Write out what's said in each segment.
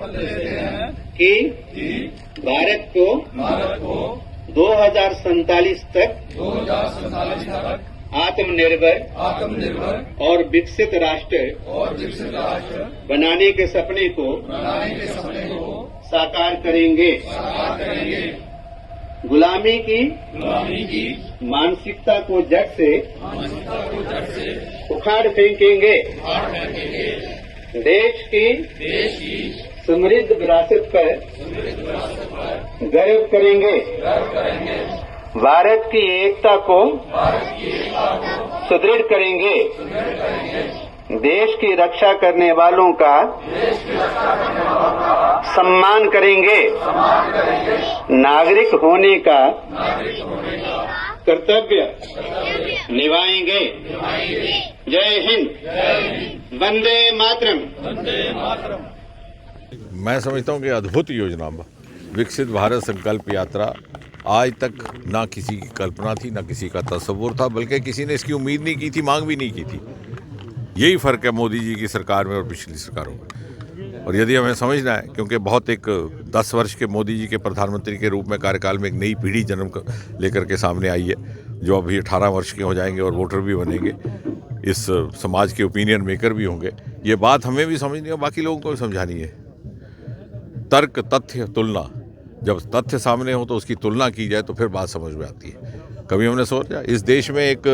कि भारत को 2047 तक आत्मनिर्भर और विकसित राष्ट्र बनाने के सपने को साकार करेंगे। गुलामी की मानसिकता को जड़ से उखाड़ फेंकेंगे। देश की समृद्ध विरासत पर गर्व करेंगे। भारत की एकता को सुदृढ़ करेंगे। देश की रक्षा करने वालों का सम्मान करेंगे। नागरिक होने का कर्तव्य निभाएंगे। जय हिंद। वंदे मातरम। मैं समझता हूँ कि अद्भुत योजना विकसित भारत संकल्प यात्रा आज तक ना किसी की कल्पना थी, ना किसी का तस्वुर था, बल्कि किसी ने इसकी उम्मीद नहीं की थी, मांग भी नहीं की थी। यही फ़र्क है मोदी जी की सरकार में और पिछली सरकारों में। और यदि हमें समझना है, क्योंकि बहुत एक 10 वर्ष के मोदी जी के प्रधानमंत्री के रूप में कार्यकाल में एक नई पीढ़ी जन्म लेकर के सामने आई है, जो अभी 18 वर्ष के हो जाएंगे और वोटर भी बनेंगे, इस समाज के ओपिनियन मेकर भी होंगे। ये बात हमें भी समझनी है, बाकी लोगों को भी समझानी है। तर्क, तथ्य, तुलना, जब तथ्य सामने हो तो उसकी तुलना की जाए तो फिर बात समझ में आती है। कभी हमने सोचा इस देश में एक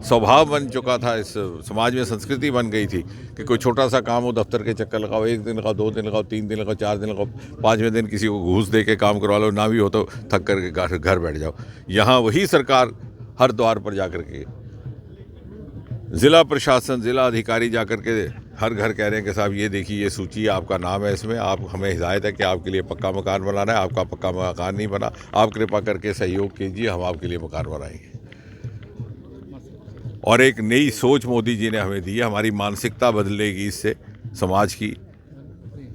स्वभाव बन चुका था, इस समाज में संस्कृति बन गई थी कि कोई छोटा सा काम हो, दफ्तर के चक्कर लगाओ, 1 दिन लगाओ, 2 दिन लगाओ, 3 दिन लगाओ, 4 दिन लगाओ, 5वें दिन किसी को घूस दे के काम करवा लो, ना भी हो तो थक करके घर बैठ जाओ। यहाँ वही सरकार हर द्वार पर जाकर के, ज़िला प्रशासन, ज़िला अधिकारी जाकर के हर घर कह रहे हैं कि साहब ये देखिए, ये सूची आपका नाम है, इसमें आप हमें हिदायत है कि आपके लिए पक्का मकान बनाना है, आपका पक्का मकान नहीं बना, आप कृपा करके सहयोग कीजिए, हम आपके लिए मकान बनाएंगे। और एक नई सोच मोदी जी ने हमें दी है। हमारी मानसिकता बदलेगी इससे समाज की।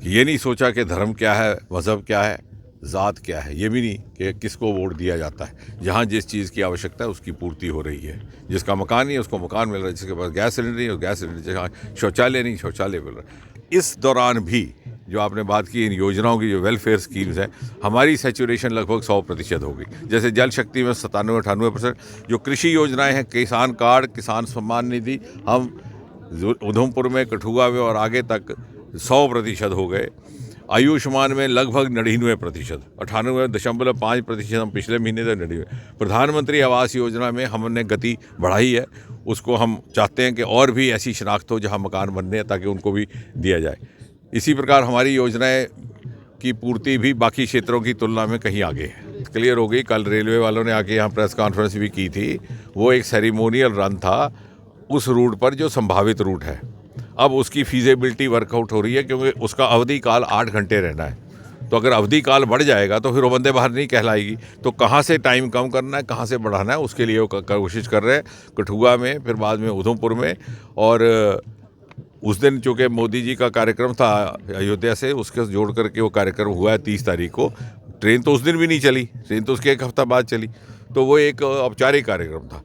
ये नहीं सोचा कि धर्म क्या है, मज़हब क्या है, ज़ात क्या है, ये भी नहीं कि किसको वोट दिया जाता है। जहाँ जिस चीज़ की आवश्यकता है उसकी पूर्ति हो रही है। जिसका मकान नहीं है उसको मकान मिल रहा है, जिसके पास गैस सिलेंडर नहीं है गैस सिलेंडर, जहाँ शौचालय नहीं शौचालय मिल रहा है। इस दौरान भी जो आपने बात की, इन योजनाओं की जो वेलफेयर स्कीम्स हैं, हमारी सैचुरेशन लगभग 100% हो गई। जैसे जल शक्ति में 97-98%, जो कृषि योजनाएँ हैं, किसान कार्ड, किसान सम्मान निधि, हम उधमपुर में, कठुआ में और आगे तक 100% हो गए। आयुष्मान में लगभग 99%, 98.5% हम पिछले महीने तक 99। प्रधानमंत्री आवास योजना में हमने गति बढ़ाई है, उसको हम चाहते हैं कि और भी ऐसी शनाख्त हो जहां मकान बनने हैं ताकि उनको भी दिया जाए। इसी प्रकार हमारी योजनाएं की पूर्ति भी बाकी क्षेत्रों की तुलना में कहीं आगे है, क्लियर हो गई। कल रेलवे वालों ने आके यहाँ प्रेस कॉन्फ्रेंस भी की थी। वो एक सेरेमोनियल रन था उस रूट पर जो संभावित रूट है। अब उसकी फीजिबिलिटी वर्कआउट हो रही है, क्योंकि उसका अवधि काल 8 घंटे रहना है। तो अगर अवधि काल बढ़ जाएगा तो फिर वो वंदे भारत नहीं कहलाएगी। तो कहाँ से टाइम कम करना है, कहाँ से बढ़ाना है, उसके लिए वो कोशिश कर रहे हैं। कठुआ में, फिर बाद में उधमपुर में। और उस दिन चूँकि मोदी जी का कार्यक्रम था अयोध्या से, उसके जोड़ करके वो कार्यक्रम हुआ है 30 तारीख को। ट्रेन तो उस दिन भी नहीं चली, ट्रेन तो उसके 1 हफ्ता बाद चली। तो वो एक औपचारिक कार्यक्रम था।